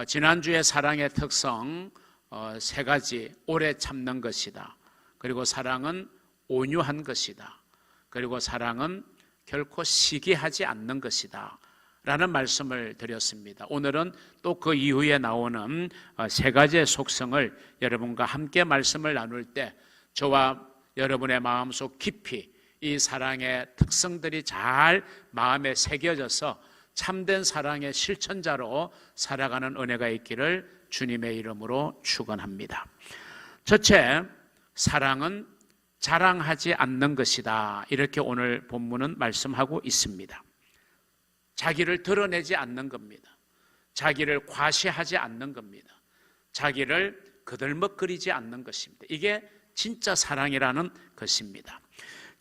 지난주에 사랑의 특성 세 가지, 오래 참는 것이다. 그리고 사랑은 온유한 것이다. 그리고 사랑은 결코 시기하지 않는 것이다 라는 말씀을 드렸습니다. 오늘은 또 그 이후에 나오는 세 가지의 속성을 여러분과 함께 말씀을 나눌 때 저와 여러분의 마음속 깊이 이 사랑의 특성들이 잘 마음에 새겨져서 참된 사랑의 실천자로 살아가는 은혜가 있기를 주님의 이름으로 축원합니다. 첫째, 사랑은 자랑하지 않는 것이다. 이렇게 오늘 본문은 말씀하고 있습니다. 자기를 드러내지 않는 겁니다. 자기를 과시하지 않는 겁니다. 자기를 거들먹거리지 않는 것입니다. 이게 진짜 사랑이라는 것입니다.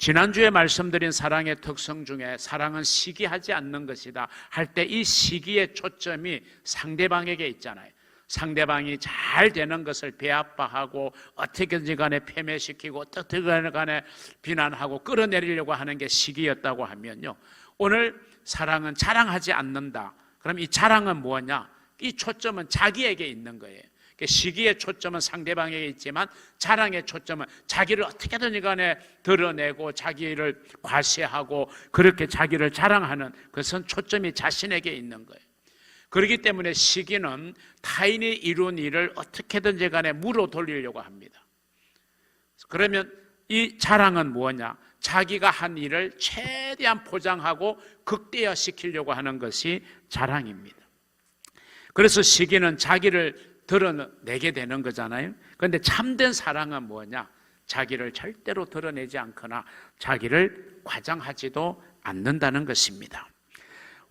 지난주에 말씀드린 사랑의 특성 중에 사랑은 시기하지 않는 것이다 할 때 이 시기의 초점이 상대방에게 있잖아요. 상대방이 잘 되는 것을 배아파하고 어떻게든지 간에 패배시키고 어떻게든 간에 비난하고 끌어내리려고 하는 게 시기였다고 하면요, 오늘 사랑은 자랑하지 않는다. 그럼 이 자랑은 뭐냐? 이 초점은 자기에게 있는 거예요. 시기의 초점은 상대방에게 있지만 자랑의 초점은 자기를 어떻게든 간에 드러내고 자기를 과시하고 그렇게 자기를 자랑하는 그것은 초점이 자신에게 있는 거예요. 그렇기 때문에 시기는 타인이 이룬 일을 어떻게든지 간에 물어 돌리려고 합니다. 그러면 이 자랑은 뭐냐? 자기가 한 일을 최대한 포장하고 극대화시키려고 하는 것이 자랑입니다. 그래서 시기는 자기를 드러내게 되는 거잖아요. 그런데 참된 사랑은 뭐냐? 자기를 절대로 드러내지 않거나 자기를 과장하지도 않는다는 것입니다.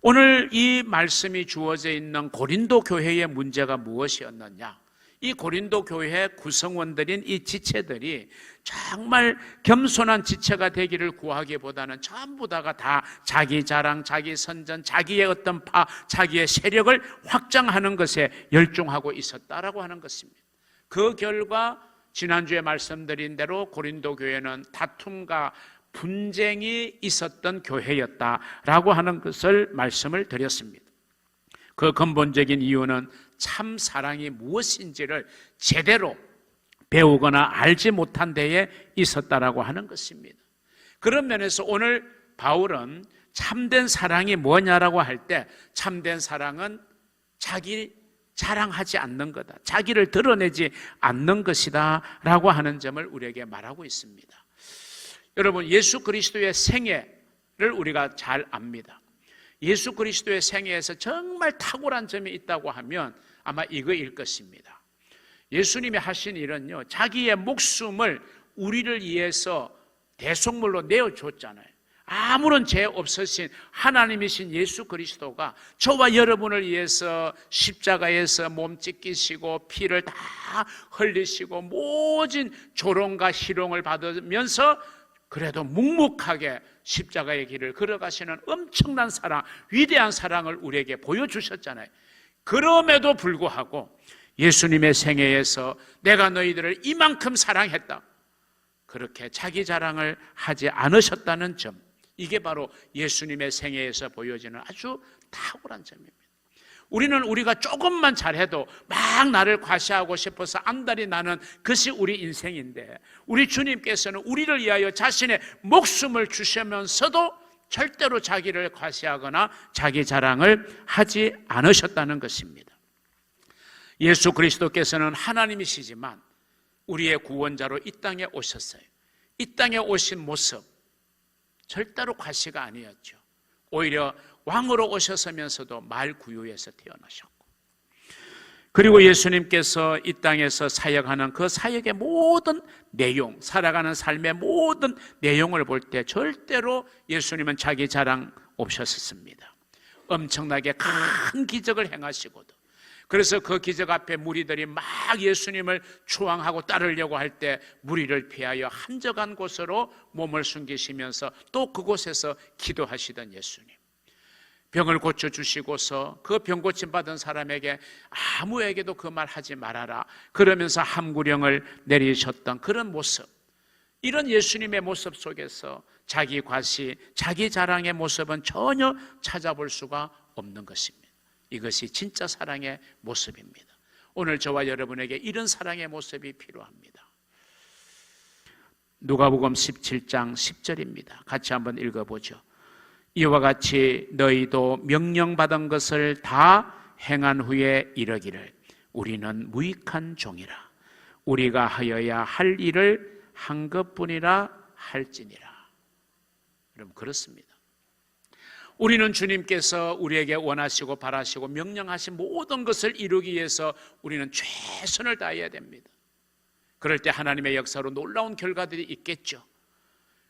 오늘 이 말씀이 주어져 있는 고린도 교회의 문제가 무엇이었느냐? 이 고린도 교회의 구성원들인 이 지체들이 정말 겸손한 지체가 되기를 구하기보다는 전부 다가 다 자기 자랑, 자기 선전, 자기의 어떤 자기의 세력을 확장하는 것에 열중하고 있었다라고 하는 것입니다. 그 결과 지난주에 말씀드린 대로 고린도 교회는 다툼과 분쟁이 있었던 교회였다라고 하는 것을 말씀을 드렸습니다. 그 근본적인 이유는 참 사랑이 무엇인지를 제대로 배우거나 알지 못한 데에 있었다라고 하는 것입니다. 그런 면에서 오늘 바울은 참된 사랑이 뭐냐라고 할 때 참된 사랑은 자기 자랑하지 않는 거다, 자기를 드러내지 않는 것이다 라고 하는 점을 우리에게 말하고 있습니다. 여러분, 예수 그리스도의 생애를 우리가 잘 압니다. 예수 그리스도의 생애에서 정말 탁월한 점이 있다고 하면 아마 이거일 것입니다. 예수님이 하신 일은요, 자기의 목숨을 우리를 위해서 대속물로 내어줬잖아요. 아무런 죄 없으신 하나님이신 예수 그리스도가 저와 여러분을 위해서 십자가에서 몸 찢기시고 피를 다 흘리시고 모진 조롱과 희롱을 받으면서 그래도 묵묵하게 십자가의 길을 걸어가시는 엄청난 사랑, 위대한 사랑을 우리에게 보여주셨잖아요. 그럼에도 불구하고 예수님의 생애에서 내가 너희들을 이만큼 사랑했다, 그렇게 자기 자랑을 하지 않으셨다는 점, 이게 바로 예수님의 생애에서 보여지는 아주 탁월한 점입니다. 우리는 우리가 조금만 잘해도 막 나를 과시하고 싶어서 안달이 나는 것이 우리 인생인데, 우리 주님께서는 우리를 위하여 자신의 목숨을 주시면서도 절대로 자기를 과시하거나 자기 자랑을 하지 않으셨다는 것입니다. 예수 그리스도께서는 하나님이시지만 우리의 구원자로 이 땅에 오셨어요. 이 땅에 오신 모습 절대로 과시가 아니었죠. 오히려 왕으로 오셨으면서도 말구유에서 태어나셨고, 그리고 예수님께서 이 땅에서 사역하는 그 사역의 모든 내용, 살아가는 삶의 모든 내용을 볼 때 절대로 예수님은 자기 자랑 없으셨습니다. 엄청나게 큰 기적을 행하시고도, 그래서 그 기적 앞에 무리들이 막 예수님을 추앙하고 따르려고 할 때 무리를 피하여 한적한 곳으로 몸을 숨기시면서 또 그곳에서 기도하시던 예수님, 병을 고쳐주시고서 그 병 고침 받은 사람에게 아무에게도 그 말 하지 말아라 그러면서 함구령을 내리셨던 그런 모습, 이런 예수님의 모습 속에서 자기 과시, 자기 자랑의 모습은 전혀 찾아볼 수가 없는 것입니다. 이것이 진짜 사랑의 모습입니다. 오늘 저와 여러분에게 이런 사랑의 모습이 필요합니다. 누가복음 17장 10절입니다. 같이 한번 읽어보죠. 이와 같이 너희도 명령받은 것을 다 행한 후에 이르기를 우리는 무익한 종이라 우리가 하여야 할 일을 한 것뿐이라 할지니라. 여러분, 그렇습니다. 우리는 주님께서 우리에게 원하시고 바라시고 명령하신 모든 것을 이루기 위해서 우리는 최선을 다해야 됩니다. 그럴 때 하나님의 역사로 놀라운 결과들이 있겠죠.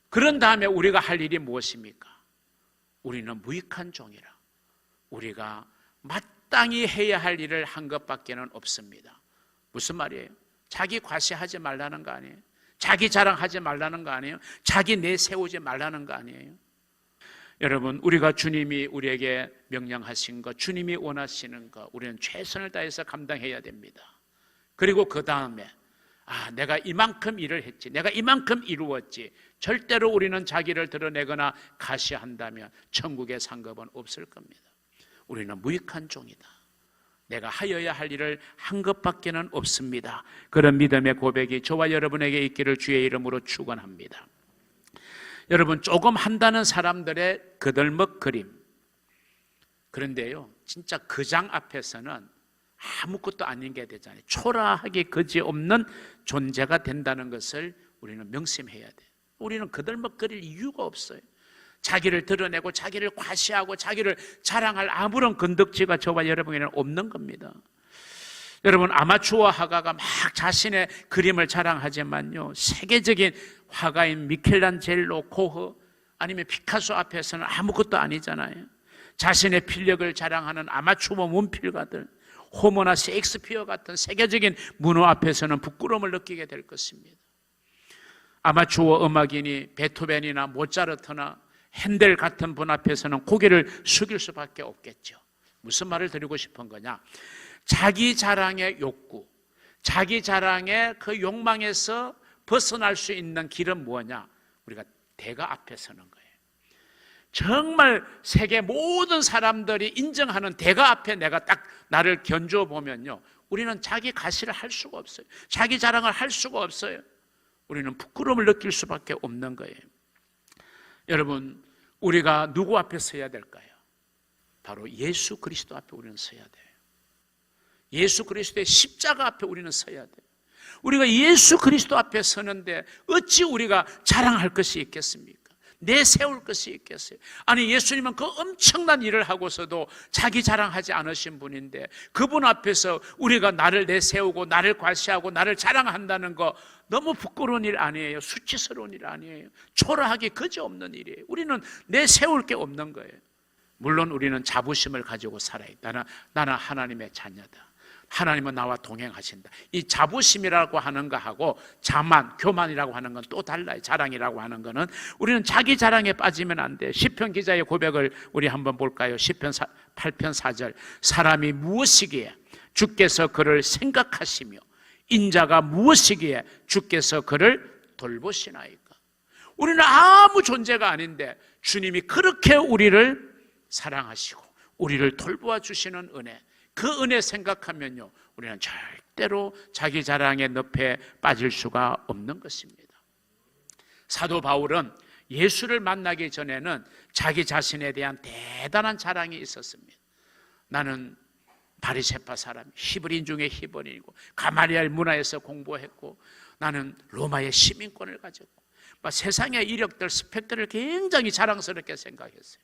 그런 다음에 우리가 할 일이 무엇입니까? 우리는 무익한 종이라 우리가 마땅히 해야 할 일을 한 것밖에는 없습니다. 무슨 말이에요? 자기 과시하지 말라는 거 아니에요? 자기 자랑하지 말라는 거 아니에요? 자기 내세우지 말라는 거 아니에요? 여러분, 우리가 주님이 우리에게 명령하신 것, 주님이 원하시는 것, 우리는 최선을 다해서 감당해야 됩니다. 그리고 그 다음에 내가 이만큼 일을 했지, 내가 이만큼 이루었지, 절대로 우리는 자기를 드러내거나 가시한다면 천국의 상급은 없을 겁니다. 우리는 무익한 종이다. 내가 하여야 할 일을 한 것밖에는 없습니다. 그런 믿음의 고백이 저와 여러분에게 있기를 주의 이름으로 축원합니다. 여러분, 조금 한다는 사람들의 거들먹거림, 그런데요 진짜 그 장 앞에서는 아무것도 아닌 게 되잖아요. 초라하게 그지없는 존재가 된다는 것을 우리는 명심해야 돼요. 우리는 거들먹거릴 이유가 없어요. 자기를 드러내고 자기를 과시하고 자기를 자랑할 아무런 건덕지가 저와 여러분에게는 없는 겁니다. 여러분, 아마추어 화가가 막 자신의 그림을 자랑하지만요, 세계적인 화가인 미켈란젤로, 고흐 아니면 피카소 앞에서는 아무것도 아니잖아요. 자신의 필력을 자랑하는 아마추어 문필가들, 호머나 셰익스피어 같은 세계적인 문호 앞에서는 부끄러움을 느끼게 될 것입니다. 아마추어 음악인이 베토벤이나 모차르트나 핸델 같은 분 앞에서는 고개를 숙일 수밖에 없겠죠. 무슨 말을 드리고 싶은 거냐? 자기 자랑의 욕구, 자기 자랑의 그 욕망에서 벗어날 수 있는 길은 뭐냐? 우리가 대가 앞에 서는 거예요. 정말 세계 모든 사람들이 인정하는 대가 앞에 내가 딱 나를 견주어 보면요, 우리는 자기 가시를 할 수가 없어요. 자기 자랑을 할 수가 없어요. 우리는 부끄러움을 느낄 수밖에 없는 거예요. 여러분, 우리가 누구 앞에 서야 될까요? 바로 예수 그리스도 앞에 우리는 서야 돼요. 예수 그리스도의 십자가 앞에 우리는 서야 돼요. 우리가 예수 그리스도 앞에 서는데 어찌 우리가 자랑할 것이 있겠습니까? 내세울 것이 있겠어요? 아니, 예수님은 그 엄청난 일을 하고서도 자기 자랑하지 않으신 분인데 그분 앞에서 우리가 나를 내세우고 나를 과시하고 나를 자랑한다는 거 너무 부끄러운 일 아니에요? 수치스러운 일 아니에요? 초라하기 그지없는 일이에요. 우리는 내세울 게 없는 거예요. 물론 우리는 자부심을 가지고 살아요. 나는 하나님의 자녀다. 하나님은 나와 동행하신다. 이 자부심이라고 하는 거하고 자만, 교만이라고 하는 건 또 달라요. 자랑이라고 하는 거는 우리는 자기 자랑에 빠지면 안 돼요. 시편 기자의 고백을 우리 한번 볼까요? 시편 8편 4절. 사람이 무엇이기에 주께서 그를 생각하시며 인자가 무엇이기에 주께서 그를 돌보시나이까. 우리는 아무 존재가 아닌데 주님이 그렇게 우리를 사랑하시고 우리를 돌보아 주시는 은혜, 그 은혜 생각하면요, 우리는 절대로 자기 자랑의 늪에 빠질 수가 없는 것입니다. 사도 바울은 예수를 만나기 전에는 자기 자신에 대한 대단한 자랑이 있었습니다. 나는 바리새파 사람, 히브리인 중에 히브리인이고 가말리엘 문화에서 공부했고 나는 로마의 시민권을 가졌고 세상의 이력들, 스펙들을 굉장히 자랑스럽게 생각했어요.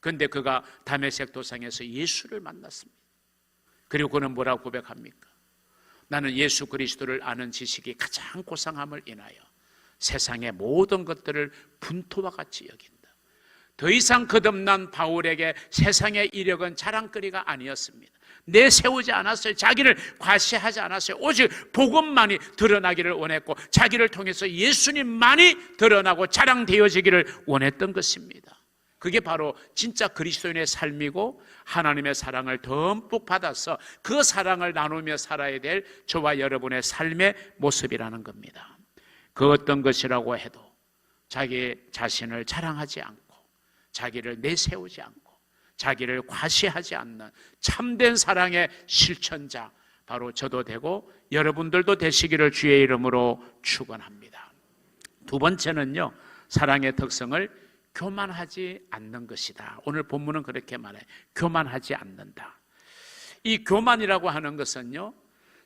그런데 그가 다메섹 도상에서 예수를 만났습니다. 그리고 그는 뭐라고 고백합니까? 나는 예수 그리스도를 아는 지식이 가장 고상함을 인하여 세상의 모든 것들을 분토와 같이 여긴다. 더 이상 거듭난 바울에게 세상의 이력은 자랑거리가 아니었습니다. 내세우지 않았어요. 자기를 과시하지 않았어요. 오직 복음만이 드러나기를 원했고 자기를 통해서 예수님만이 드러나고 자랑되어지기를 원했던 것입니다. 그게 바로 진짜 그리스도인의 삶이고 하나님의 사랑을 듬뿍 받아서 그 사랑을 나누며 살아야 될 저와 여러분의 삶의 모습이라는 겁니다. 그 어떤 것이라고 해도 자기 자신을 자랑하지 않고 자기를 내세우지 않고 자기를 과시하지 않는 참된 사랑의 실천자, 바로 저도 되고 여러분들도 되시기를 주의 이름으로 축원합니다. 두 번째는요, 사랑의 특성을 교만하지 않는 것이다. 오늘 본문은 그렇게 말해요. 교만하지 않는다. 이 교만이라고 하는 것은요,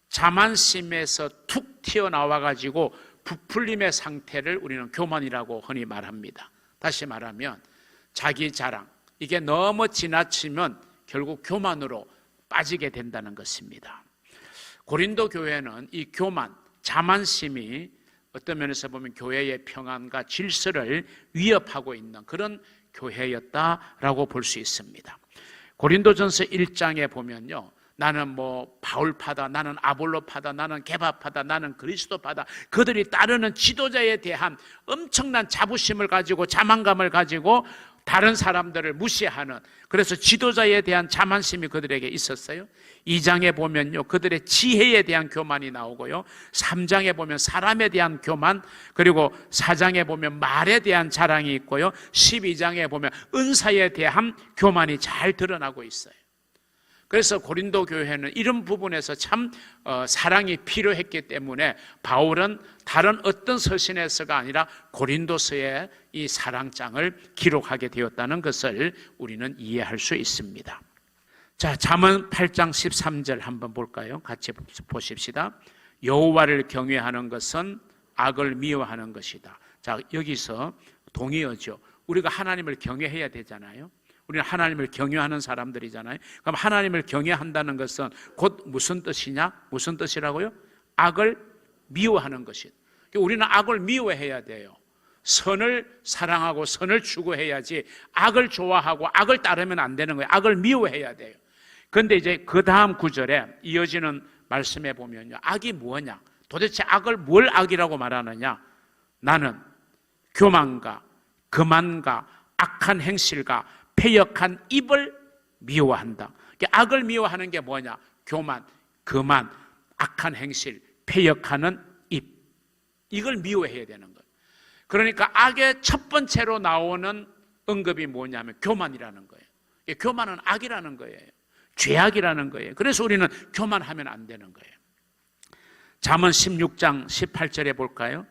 자만심에서 툭 튀어나와 가지고 부풀림의 상태를 우리는 교만이라고 흔히 말합니다. 다시 말하면 자기 자랑, 이게 너무 지나치면 결국 교만으로 빠지게 된다는 것입니다. 고린도 교회는 이 교만, 자만심이 어떤 면에서 보면 교회의 평안과 질서를 위협하고 있는 그런 교회였다라고 볼 수 있습니다. 고린도전서 1장에 보면요, 나는 뭐 바울파다, 나는 아볼로파다, 나는 게바파다, 나는 그리스도파다, 그들이 따르는 지도자에 대한 엄청난 자부심을 가지고 자만감을 가지고 다른 사람들을 무시하는, 그래서 지도자에 대한 자만심이 그들에게 있었어요. 2장에 보면요, 그들의 지혜에 대한 교만이 나오고요, 3장에 보면 사람에 대한 교만, 그리고 4장에 보면 말에 대한 자랑이 있고요, 12장에 보면 은사에 대한 교만이 잘 드러나고 있어요. 그래서 고린도 교회는 이런 부분에서 참 사랑이 필요했기 때문에 바울은 다른 어떤 서신에서가 아니라 고린도서에 이 사랑장을 기록하게 되었다는 것을 우리는 이해할 수 있습니다. 자, 잠언 8장 13절 한번 볼까요? 같이 보십시다. 여호와를 경외하는 것은 악을 미워하는 것이다. 자, 여기서 동의어죠. 우리가 하나님을 경외해야 되잖아요. 우리는 하나님을 경외하는 사람들이잖아요. 그럼 하나님을 경외한다는 것은 곧 무슨 뜻이냐? 무슨 뜻이라고요? 악을 미워하는 것이다. 우리는 악을 미워해야 돼요. 선을 사랑하고 선을 추구해야지 악을 좋아하고 악을 따르면 안 되는 거예요. 악을 미워해야 돼요. 그런데 이제 그 다음 구절에 이어지는 말씀에 보면요, 악이 뭐냐? 도대체 악을 뭘 악이라고 말하느냐? 나는 교만과 거만과 악한 행실과 패역한 입을 미워한다. 악을 미워하는 게 뭐냐? 교만, 거만, 악한 행실, 패역하는 입. 이걸 미워해야 되는 거예요. 그러니까 악의 첫 번째로 나오는 언급이 뭐냐면 교만이라는 거예요. 교만은 악이라는 거예요. 죄악이라는 거예요. 그래서 우리는 교만하면 안 되는 거예요. 잠언 16장 18절에 볼까요?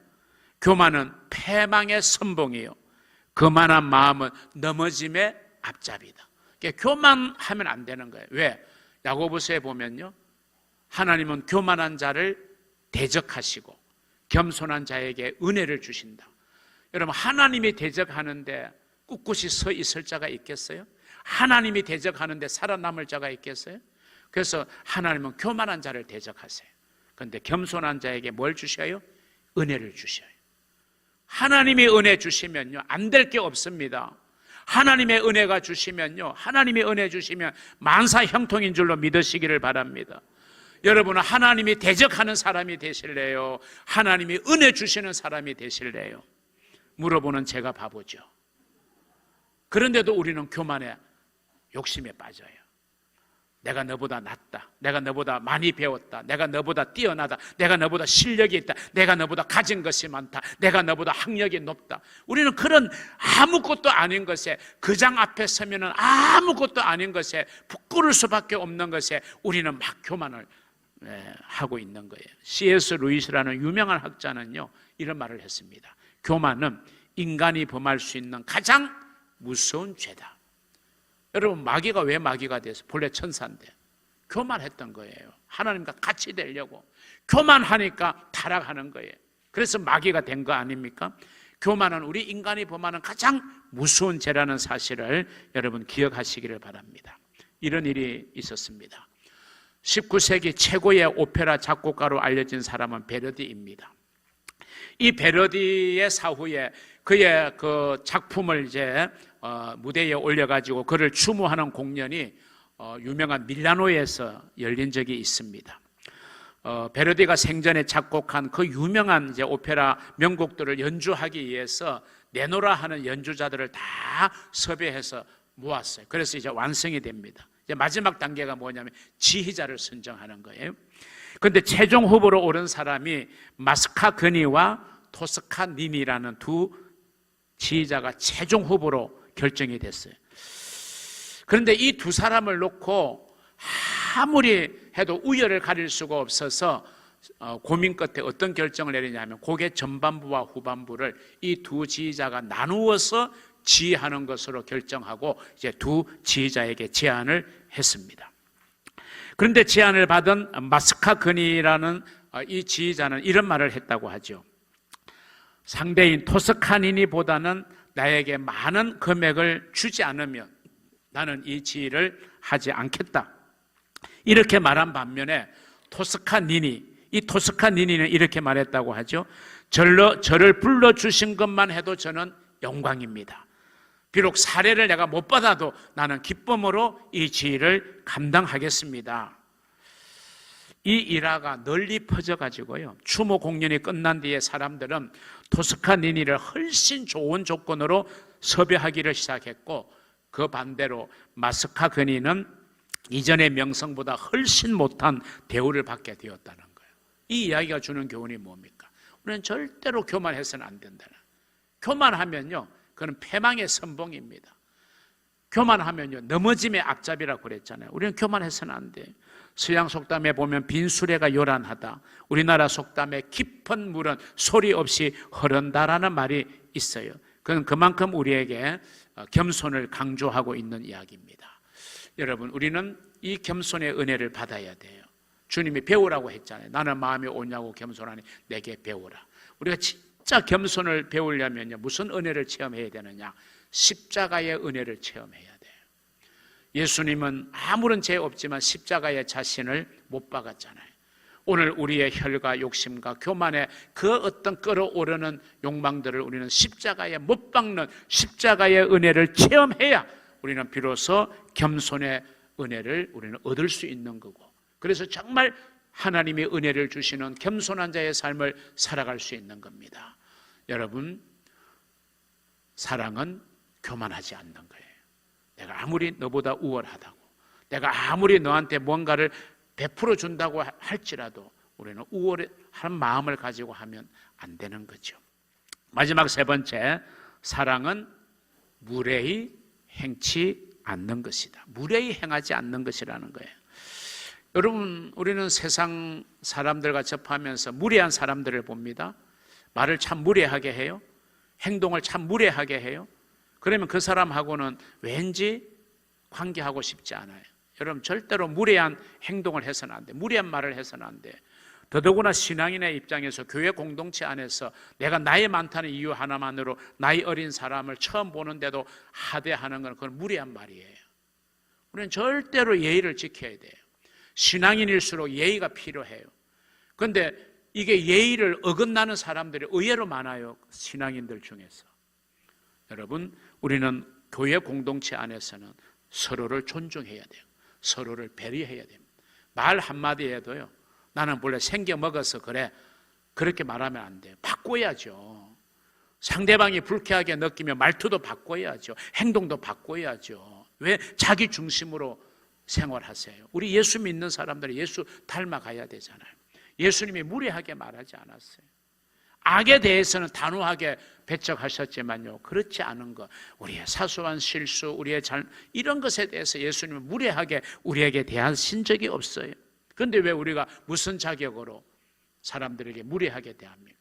교만은 패망의 선봉이요, 거만한 마음은 넘어짐의 앞잡이다. 교만하면 안 되는 거예요. 왜? 야고보서에 보면요, 하나님은 교만한 자를 대적하시고 겸손한 자에게 은혜를 주신다. 여러분, 하나님이 대적하는데 꿋꿋이 서 있을 자가 있겠어요? 하나님이 대적하는데 살아남을 자가 있겠어요? 그래서 하나님은 교만한 자를 대적하세요. 그런데 겸손한 자에게 뭘 주셔요? 은혜를 주셔요. 하나님이 은혜 주시면요, 안 될 게 없습니다. 하나님의 은혜가 주시면요, 하나님이 은혜 주시면 만사 형통인 줄로 믿으시기를 바랍니다. 여러분은 하나님이 대적하는 사람이 되실래요? 하나님이 은혜 주시는 사람이 되실래요? 물어보는 제가 바보죠. 그런데도 우리는 교만에 욕심에 빠져요. 내가 너보다 낫다, 내가 너보다 많이 배웠다, 내가 너보다 뛰어나다, 내가 너보다 실력이 있다, 내가 너보다 가진 것이 많다, 내가 너보다 학력이 높다. 우리는 그런 아무것도 아닌 것에, 그 장 앞에 서면은 아무것도 아닌 것에, 부끄러울 수밖에 없는 것에 우리는 막 교만을 하고 있는 거예요. C.S. 루이스라는 유명한 학자는요, 이런 말을 했습니다. 교만은 인간이 범할 수 있는 가장 무서운 죄다. 여러분, 마귀가 왜 마귀가 돼서? 본래 천사인데 교만했던 거예요. 하나님과 같이 되려고 교만하니까 타락하는 거예요. 그래서 마귀가 된 거 아닙니까? 교만은 우리 인간이 범하는 가장 무서운 죄라는 사실을 여러분 기억하시기를 바랍니다. 이런 일이 있었습니다. 19세기 최고의 오페라 작곡가로 알려진 사람은 베르디입니다. 이 베르디의 사후에 그의 그 작품을 이제 무대에 올려가지고 그를 추모하는 공연이 유명한 밀라노에서 열린 적이 있습니다. 베르디가 생전에 작곡한 그 유명한 이제 오페라 명곡들을 연주하기 위해서 내노라 하는 연주자들을 다 섭외해서 모았어요. 그래서 이제 완성이 됩니다. 이제 마지막 단계가 뭐냐면 지휘자를 선정하는 거예요. 그런데 최종 후보로 오른 사람이 마스카그니와 토스카니니라는 두 지휘자가 최종 후보로 결정이 됐어요. 그런데 이 두 사람을 놓고 아무리 해도 우열을 가릴 수가 없어서 고민 끝에 어떤 결정을 내리냐면 고개 전반부와 후반부를 이 두 지휘자가 나누어서 지휘하는 것으로 결정하고 이제 두 지휘자에게 제안을 했습니다. 그런데 제안을 받은 마스카 근이라는 이 지휘자는 이런 말을 했다고 하죠. 상대인 토스카니니보다는 나에게 많은 금액을 주지 않으면 나는 이 지휘를 하지 않겠다. 이렇게 말한 반면에 이 토스카니니는 이렇게 말했다고 하죠. 저를 불러주신 것만 해도 저는 영광입니다. 비록 사례를 내가 못 받아도 나는 기쁨으로 이 지휘를 감당하겠습니다. 이 일화가 널리 퍼져가지고요, 추모 공연이 끝난 뒤에 사람들은 토스카니니를 훨씬 좋은 조건으로 섭외하기를 시작했고, 그 반대로 마스카 근이는 이전의 명성보다 훨씬 못한 대우를 받게 되었다는 거예요. 이 이야기가 주는 교훈이 뭡니까? 우리는 절대로 교만해서는 안 된다는. 교만하면요, 그건 패망의 선봉입니다. 교만하면요, 넘어짐의 앞잡이라고 그랬잖아요. 우리는 교만해서는 안 돼요. 서양 속담에 보면 빈 수레가 요란하다, 우리나라 속담에 깊은 물은 소리 없이 흐른다라는 말이 있어요. 그건 그만큼 우리에게 겸손을 강조하고 있는 이야기입니다. 여러분, 우리는 이 겸손의 은혜를 받아야 돼요. 주님이 배우라고 했잖아요. 나는 마음이 오냐고 겸손하니 내게 배우라. 우리가 진짜 겸손을 배우려면요, 무슨 은혜를 체험해야 되느냐? 십자가의 은혜를 체험해야 돼요. 예수님은 아무런 죄 없지만 십자가의 자신을 못 박았잖아요. 오늘 우리의 혈과 욕심과 교만의 그 어떤 끌어오르는 욕망들을 우리는 십자가에 못 박는 십자가의 은혜를 체험해야 우리는 비로소 겸손의 은혜를 우리는 얻을 수 있는 거고, 그래서 정말 하나님이 은혜를 주시는 겸손한 자의 삶을 살아갈 수 있는 겁니다. 여러분, 사랑은 교만하지 않는 거예요. 내가 아무리 너보다 우월하다고, 내가 아무리 너한테 뭔가를 베풀어 준다고 할지라도 우리는 우월한 마음을 가지고 하면 안 되는 거죠. 마지막 세 번째, 사랑은 무례히 행치 않는 것이다. 무례히 행하지 않는 것이라는 거예요. 여러분, 우리는 세상 사람들과 접하면서 무례한 사람들을 봅니다. 말을 참 무례하게 해요. 행동을 참 무례하게 해요. 그러면 그 사람하고는 왠지 관계하고 싶지 않아요. 여러분, 절대로 무례한 행동을 해서는 안 돼. 무례한 말을 해서는 안 돼. 더더구나 신앙인의 입장에서 교회 공동체 안에서 내가 나이 많다는 이유 하나만으로 나이 어린 사람을 처음 보는데도 하대하는 건 그건 무례한 말이에요. 우리는 절대로 예의를 지켜야 돼요. 신앙인일수록 예의가 필요해요. 그런데 이게 예의를 어긋나는 사람들이 의외로 많아요. 신앙인들 중에서. 여러분, 우리는 교회 공동체 안에서는 서로를 존중해야 돼요. 서로를 배려해야 됩니다. 말 한마디에도요, 나는 원래 생겨 먹어서 그래, 그렇게 말하면 안 돼요. 바꿔야죠. 상대방이 불쾌하게 느끼면 말투도 바꿔야죠. 행동도 바꿔야죠. 왜 자기 중심으로 생활하세요? 우리 예수 믿는 사람들이 예수 닮아가야 되잖아요. 예수님이 무례하게 말하지 않았어요. 악에 대해서는 단호하게 배척하셨지만요, 그렇지 않은 것, 우리의 사소한 실수, 우리의 이런 것에 대해서 예수님은 무례하게 우리에게 대하신 적이 없어요. 그런데 왜 우리가 무슨 자격으로 사람들에게 무례하게 대합니까?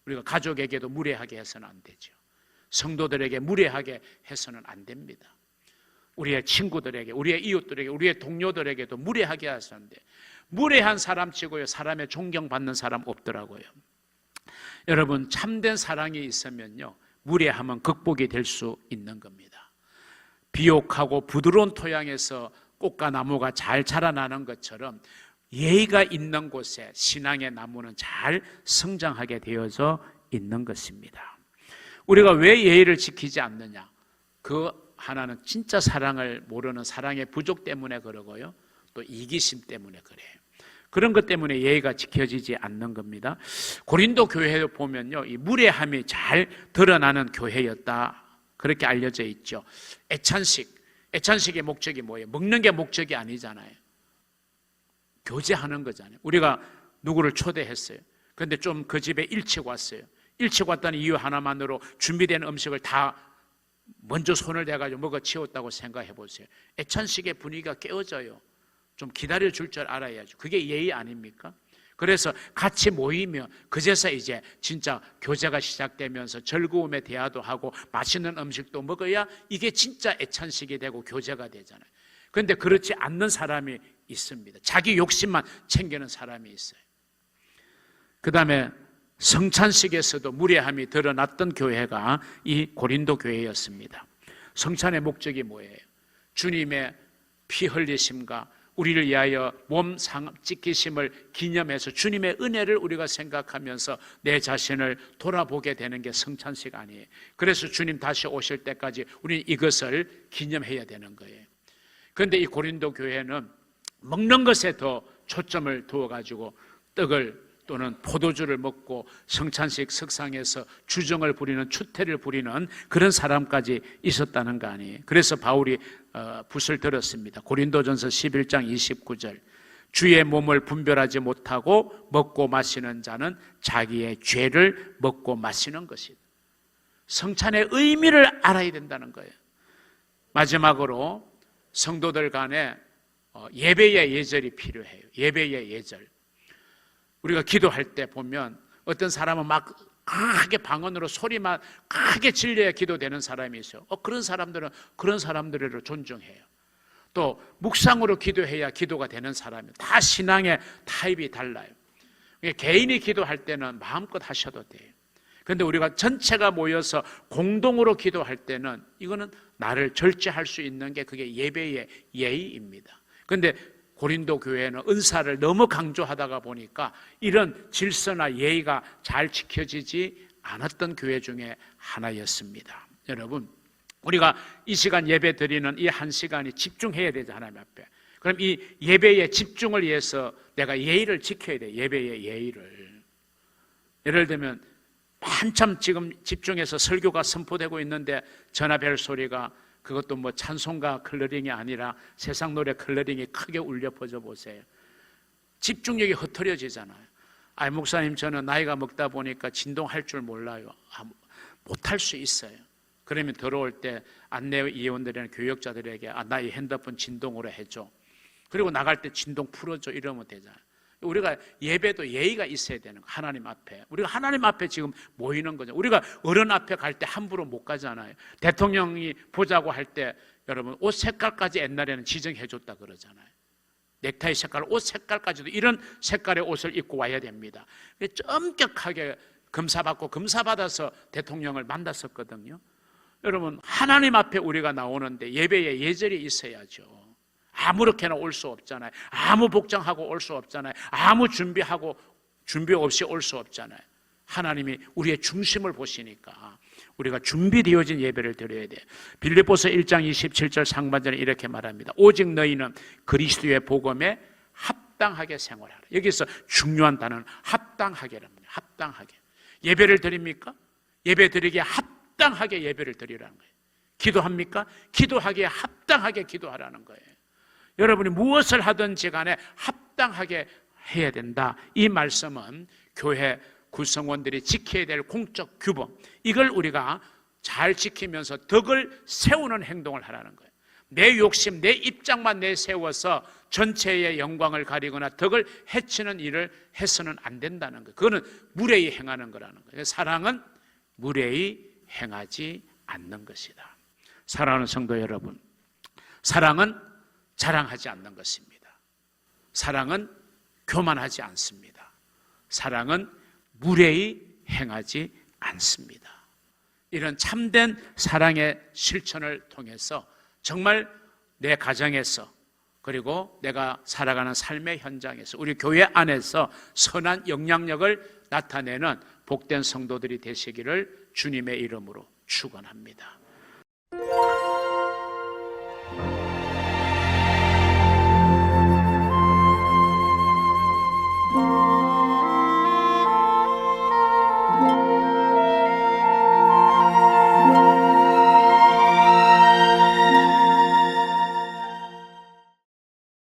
우리가 가족에게도 무례하게 해서는 안 되죠. 성도들에게 무례하게 해서는 안 됩니다. 우리의 친구들에게, 우리의 이웃들에게, 우리의 동료들에게도 무례하게 해서는 안 돼요. 무례한 사람 치고요, 사람의 존경받는 사람 없더라고요. 여러분, 참된 사랑이 있으면요, 무례함은 극복이 될 수 있는 겁니다. 비옥하고 부드러운 토양에서 꽃과 나무가 잘 자라나는 것처럼 예의가 있는 곳에 신앙의 나무는 잘 성장하게 되어져 있는 것입니다. 우리가 왜 예의를 지키지 않느냐? 그 하나는 진짜 사랑을 모르는 사랑의 부족 때문에 그러고요, 또 이기심 때문에 그래요. 그런 것 때문에 예의가 지켜지지 않는 겁니다. 고린도 교회에 보면요, 이 무례함이 잘 드러나는 교회였다, 그렇게 알려져 있죠. 애찬식의 목적이 뭐예요? 먹는 게 목적이 아니잖아요. 교제하는 거잖아요. 우리가 누구를 초대했어요. 그런데 좀 그 집에 일찍 왔어요. 일찍 왔다는 이유 하나만으로 준비된 음식을 다 먼저 손을 대가지고 먹어 치웠다고 생각해 보세요. 애찬식의 분위기가 깨어져요. 좀 기다려 줄 줄 알아야죠. 그게 예의 아닙니까? 그래서 같이 모이면 그제서 이제 진짜 교제가 시작되면서 즐거움의 대화도 하고 맛있는 음식도 먹어야 이게 진짜 애찬식이 되고 교제가 되잖아요. 그런데 그렇지 않는 사람이 있습니다. 자기 욕심만 챙기는 사람이 있어요. 그 다음에 성찬식에서도 무례함이 드러났던 교회가 이 고린도 교회였습니다. 성찬의 목적이 뭐예요? 주님의 피 흘리심과 우리를 위하여 몸 찢기심을 기념해서 주님의 은혜를 우리가 생각하면서 내 자신을 돌아보게 되는 게 성찬식 아니에요. 그래서 주님 다시 오실 때까지 우리는 이것을 기념해야 되는 거예요. 그런데 이 고린도 교회는 먹는 것에 더 초점을 두어가지고 떡을 또는 포도주를 먹고 성찬식 석상에서 주정을 부리는 추태를 부리는 그런 사람까지 있었다는 거 아니에요. 그래서 바울이 붓을 들었습니다. 고린도전서 11장 29절 주의 몸을 분별하지 못하고 먹고 마시는 자는 자기의 죄를 먹고 마시는 것이다. 성찬의 의미를 알아야 된다는 거예요. 마지막으로 성도들 간에 예배의 예절이 필요해요. 예배의 예절. 우리가 기도할 때 보면 어떤 사람은 막 크게 방언으로 소리만 크게 질려야 기도되는 사람이 있어요. 그런 사람들은 그런 사람들을 존중해요. 또 묵상으로 기도해야 기도가 되는 사람이 다 신앙의 타입이 달라요. 개인이 기도할 때는 마음껏 하셔도 돼요. 그런데 우리가 전체가 모여서 공동으로 기도할 때는 이거는 나를 절제할 수 있는 게 그게 예배의 예의입니다. 그런데 고린도 교회는 은사를 너무 강조하다가 보니까 이런 질서나 예의가 잘 지켜지지 않았던 교회 중에 하나였습니다. 여러분, 우리가 이 시간 예배 드리는 이 한 시간이 집중해야 되죠, 하나님 앞에. 그럼 이 예배의 집중을 위해서 내가 예의를 지켜야 돼요. 예배의 예의를. 예를 들면 한참 지금 집중해서 설교가 선포되고 있는데 전화벨 소리가 그것도 뭐 찬송가 컬러링이 아니라 세상 노래 컬러링이 크게 울려 퍼져 보세요. 집중력이 흐트러지잖아요. 목사님 저는 나이가 먹다 보니까 진동할 줄 몰라요. 못할 수 있어요. 그러면 들어올 때 안내위원들이나 교역자들에게 나 이 핸드폰 진동으로 해줘. 그리고 나갈 때 진동 풀어줘 이러면 되잖아요. 우리가 예배도 예의가 있어야 되는 거예요. 하나님 앞에. 우리가 하나님 앞에 지금 모이는 거죠. 우리가 어른 앞에 갈 때 함부로 못 가잖아요. 대통령이 보자고 할 때 여러분 옷 색깔까지 옛날에는 지정해 줬다 그러잖아요. 넥타이 색깔, 옷 색깔까지도 이런 색깔의 옷을 입고 와야 됩니다. 엄격하게 검사받고 검사받아서 대통령을 만났었거든요. 여러분 하나님 앞에 우리가 나오는데 예배에 예절이 있어야죠. 아무렇게나 올 수 없잖아요. 아무 복장하고 올 수 없잖아요. 아무 준비 없이 올 수 없잖아요. 하나님이 우리의 중심을 보시니까 우리가 준비되어진 예배를 드려야 돼요. 빌립보서 1장 27절 상반절에 이렇게 말합니다. 오직 너희는 그리스도의 복음에 합당하게 생활하라. 여기서 중요한 단어는 합당하게랍니다. 합당하게. 예배를 드립니까? 예배 드리기에 합당하게 예배를 드리라는 거예요. 기도합니까? 기도하기에 합당하게 기도하라는 거예요. 여러분이 무엇을 하든지 간에 합당하게 해야 된다. 이 말씀은 교회 구성원들이 지켜야 될 공적 규범, 이걸 우리가 잘 지키면서 덕을 세우는 행동을 하라는 거예요. 내 욕심, 내 입장만 내세워서 전체의 영광을 가리거나 덕을 해치는 일을 해서는 안 된다는 거예요. 그거는 무례히 행하는 거라는 거예요. 사랑은 무례히 행하지 않는 것이다. 사랑하는 성도 여러분, 사랑은 자랑하지 않는 것입니다. 사랑은 교만하지 않습니다. 사랑은 무례히 행하지 않습니다. 이런 참된 사랑의 실천을 통해서 정말 내 가정에서 그리고 내가 살아가는 삶의 현장에서 우리 교회 안에서 선한 영향력을 나타내는 복된 성도들이 되시기를 주님의 이름으로 축원합니다.